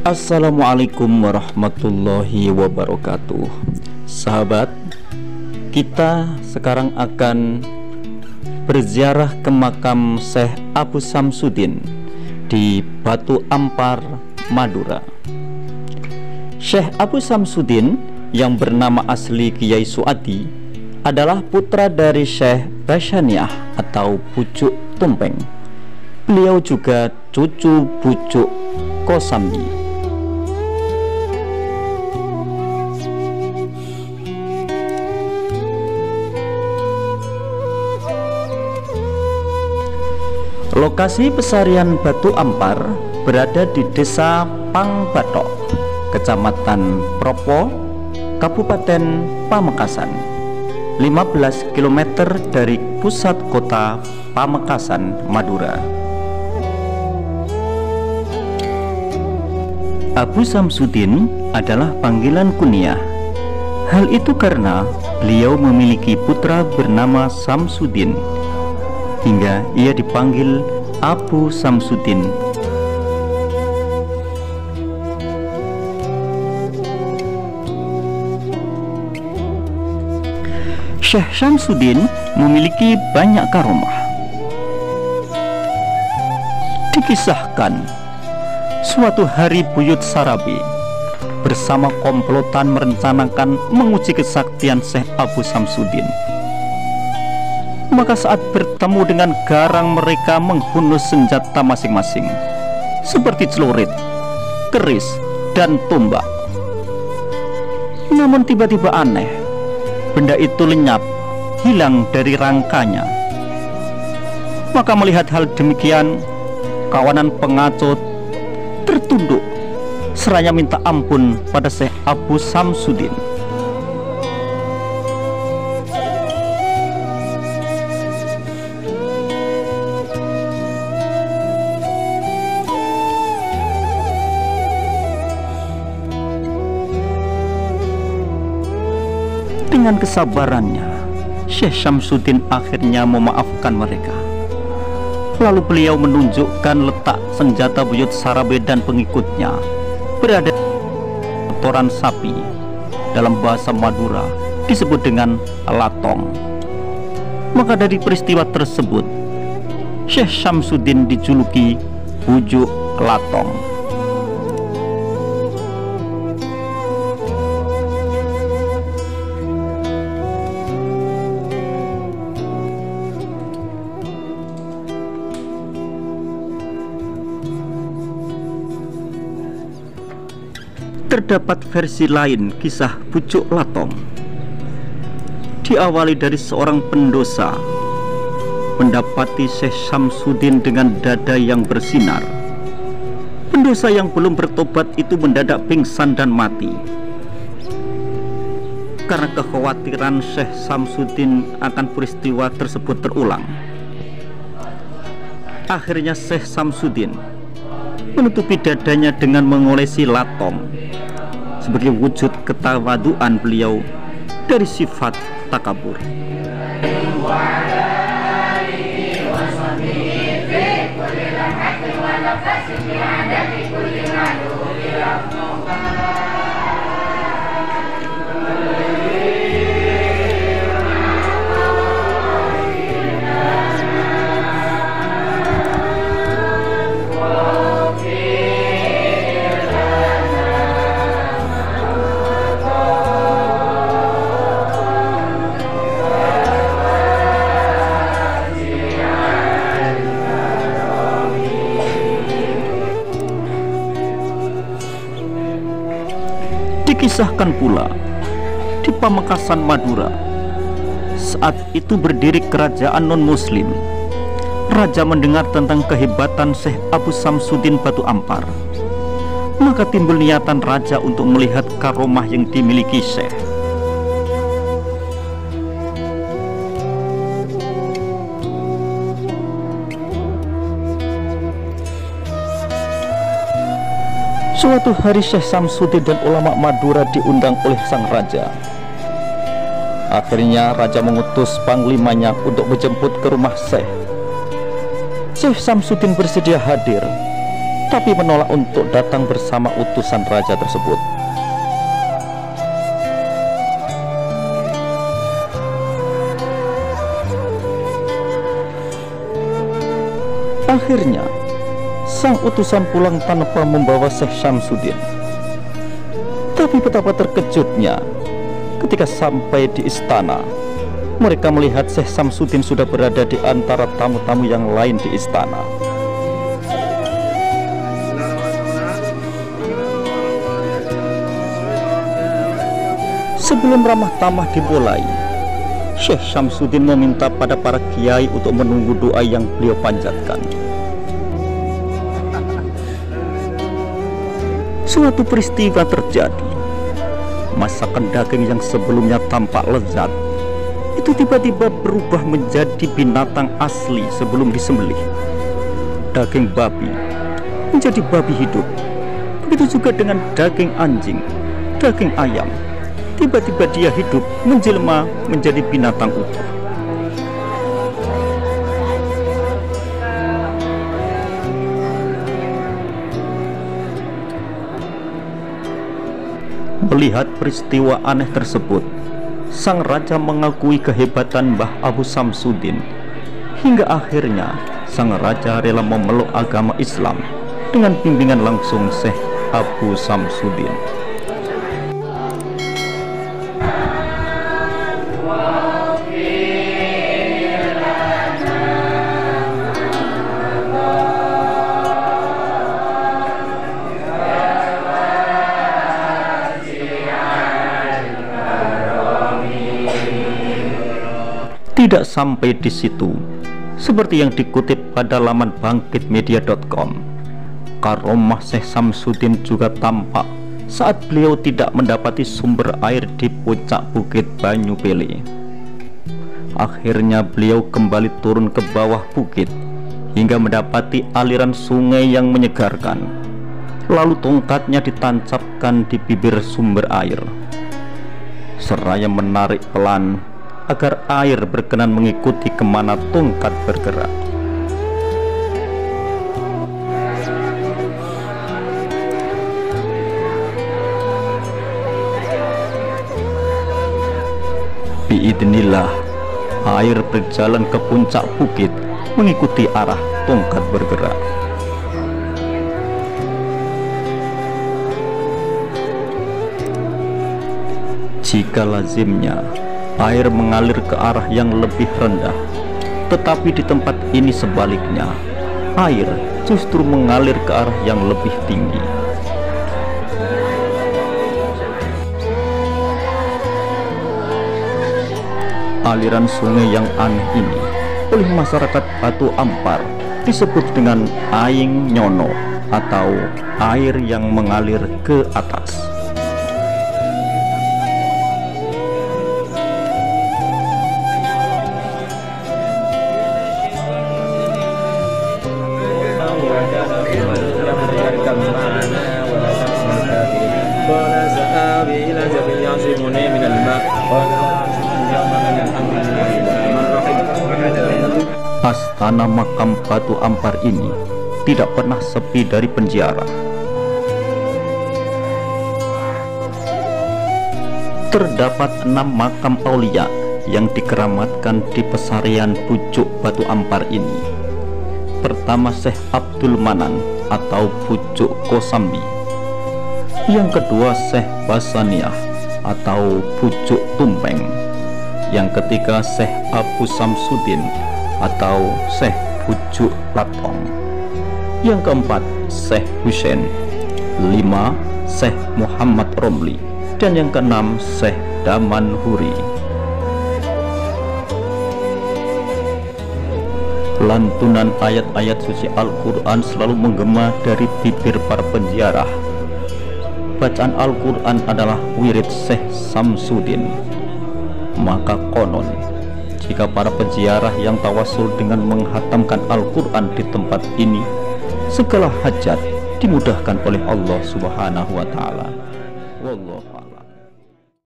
Assalamualaikum warahmatullahi wabarakatuh. Sahabat, kita sekarang akan berziarah ke makam Syekh Abu Samsudin di Batu Ampar, Madura. Syekh Abu Samsudin yang bernama asli Kiai Suadi adalah putra dari Syekh Basyaniah atau Pucuk Tumpeng. Beliau juga cucu Pucuk Kosambi. Lokasi pesarian Batu Ampar berada di Desa Pangbatok, Kecamatan Propo, Kabupaten Pamekasan, 15 km dari pusat kota Pamekasan, Madura. Abu Samsudin adalah panggilan kunyah. Hal itu karena beliau memiliki putra bernama Samsudin, hingga ia dipanggil Abu Samsudin. Syekh Samsudin memiliki banyak karomah. Dikisahkan, suatu hari Buyut Sarabi bersama komplotan merencanakan menguji kesaktian Syekh Abu Samsudin. Maka saat bertemu dengan garang, mereka menghunus senjata masing-masing seperti celurit, keris, dan tombak. Namun tiba-tiba aneh, benda itu lenyap, hilang dari rangkanya. Maka melihat hal demikian, kawanan pengacut tertunduk seraya minta ampun pada Syekh Abu Samsudin. Dengan kesabarannya, Syekh Samsudin akhirnya memaafkan mereka. Lalu beliau menunjukkan letak senjata Buyut Sarabi dan pengikutnya berada di kotoran sapi. Dalam bahasa Madura disebut dengan latong. Maka dari peristiwa tersebut, Syekh Samsudin dijuluki Pucuk Latong. Terdapat versi lain kisah Pucuk Latong. Diawali dari seorang pendosa mendapati Syekh Samsudin dengan dada yang bersinar. Pendosa yang belum bertobat itu mendadak pingsan dan mati. Karena kekhawatiran Syekh Samsudin akan peristiwa tersebut terulang, akhirnya Syekh Samsudin menutupi dadanya dengan mengolesi latong sebagai wujud ketawaduan beliau dari sifat takabur. Dikisahkan pula di Pamekasan, Madura, saat itu berdiri kerajaan non-muslim. Raja mendengar tentang kehebatan Syekh Abu Samsudin Batu Ampar. Maka timbul niatan raja untuk melihat karomah yang dimiliki Syekh. Suatu hari Syekh Samsudin dan ulama Madura diundang oleh sang raja. Akhirnya raja mengutus panglimanya untuk menjemput ke rumah Syekh. Syekh Samsudin bersedia hadir. tapi menolak untuk datang bersama utusan raja tersebut. Akhirnya sang utusan pulang tanpa membawa Syekh Syamsuddin. Tapi betapa terkejutnya ketika sampai di istana. Mereka melihat Syekh Syamsuddin sudah berada di antara tamu-tamu yang lain di istana. Sebelum ramah tamah dimulai, Syekh Syamsuddin meminta pada para kiai untuk menunggu doa yang beliau panjatkan. Suatu peristiwa terjadi. Masakan daging yang sebelumnya tampak lezat itu tiba-tiba berubah menjadi binatang asli sebelum disembelih. Daging babi menjadi babi hidup. Begitu juga dengan daging anjing, daging ayam. Tiba-tiba dia hidup menjelma menjadi binatang utuh. Melihat peristiwa aneh tersebut, sang raja mengakui kehebatan Mbah Abu Syamsuddin. Hingga akhirnya sang raja rela memeluk agama Islam dengan bimbingan langsung Syekh Abu Syamsuddin. Tidak sampai di situ, seperti yang dikutip pada laman bangkitmedia.com, karomah Syekh Syamsuddin juga tampak saat beliau tidak mendapati sumber air di puncak bukit Banyu Pele. Akhirnya beliau kembali turun ke bawah bukit hingga mendapati aliran sungai yang menyegarkan. Lalu tongkatnya ditancapkan di bibir sumber air, seraya menarik pelan agar air berkenan mengikuti kemana tongkat bergerak. Biidznillah, air berjalan ke puncak bukit mengikuti arah tongkat bergerak. Jika lazimnya air mengalir ke arah yang lebih rendah, tetapi di tempat ini sebaliknya, air justru mengalir ke arah yang lebih tinggi. Aliran sungai yang aneh ini oleh masyarakat Batu Ampar disebut dengan Aing Nyono atau air yang mengalir ke atas. Astana makam Batu Ampar ini tidak pernah sepi dari penziarah. Terdapat 6 makam aulia yang dikeramatkan di pesarian pucuk Batu Ampar ini. Pertama, Syekh Abdul Manan atau pucuk Kosambi. Yang kedua, Syekh Basaniah atau pucuk Tumpeng. Yang ketiga, Syekh Abu Syamsuddin atau Syekh pucuk Latong. Yang keempat, Syekh Husain. 5, Syekh Muhammad Romli. Dan yang keenam, Syekh Daman Huri. Lantunan ayat-ayat suci Al-Quran selalu menggema dari bibir para penziarah. Bacaan Al-Quran adalah wirid Syekh Syamsuddin. Maka konon, jika para penziarah yang tawasul dengan menghatamkan Al-Quran di tempat ini, segala hajat dimudahkan oleh Allah Subhanahu wa Ta'ala. Wallahu a'lam.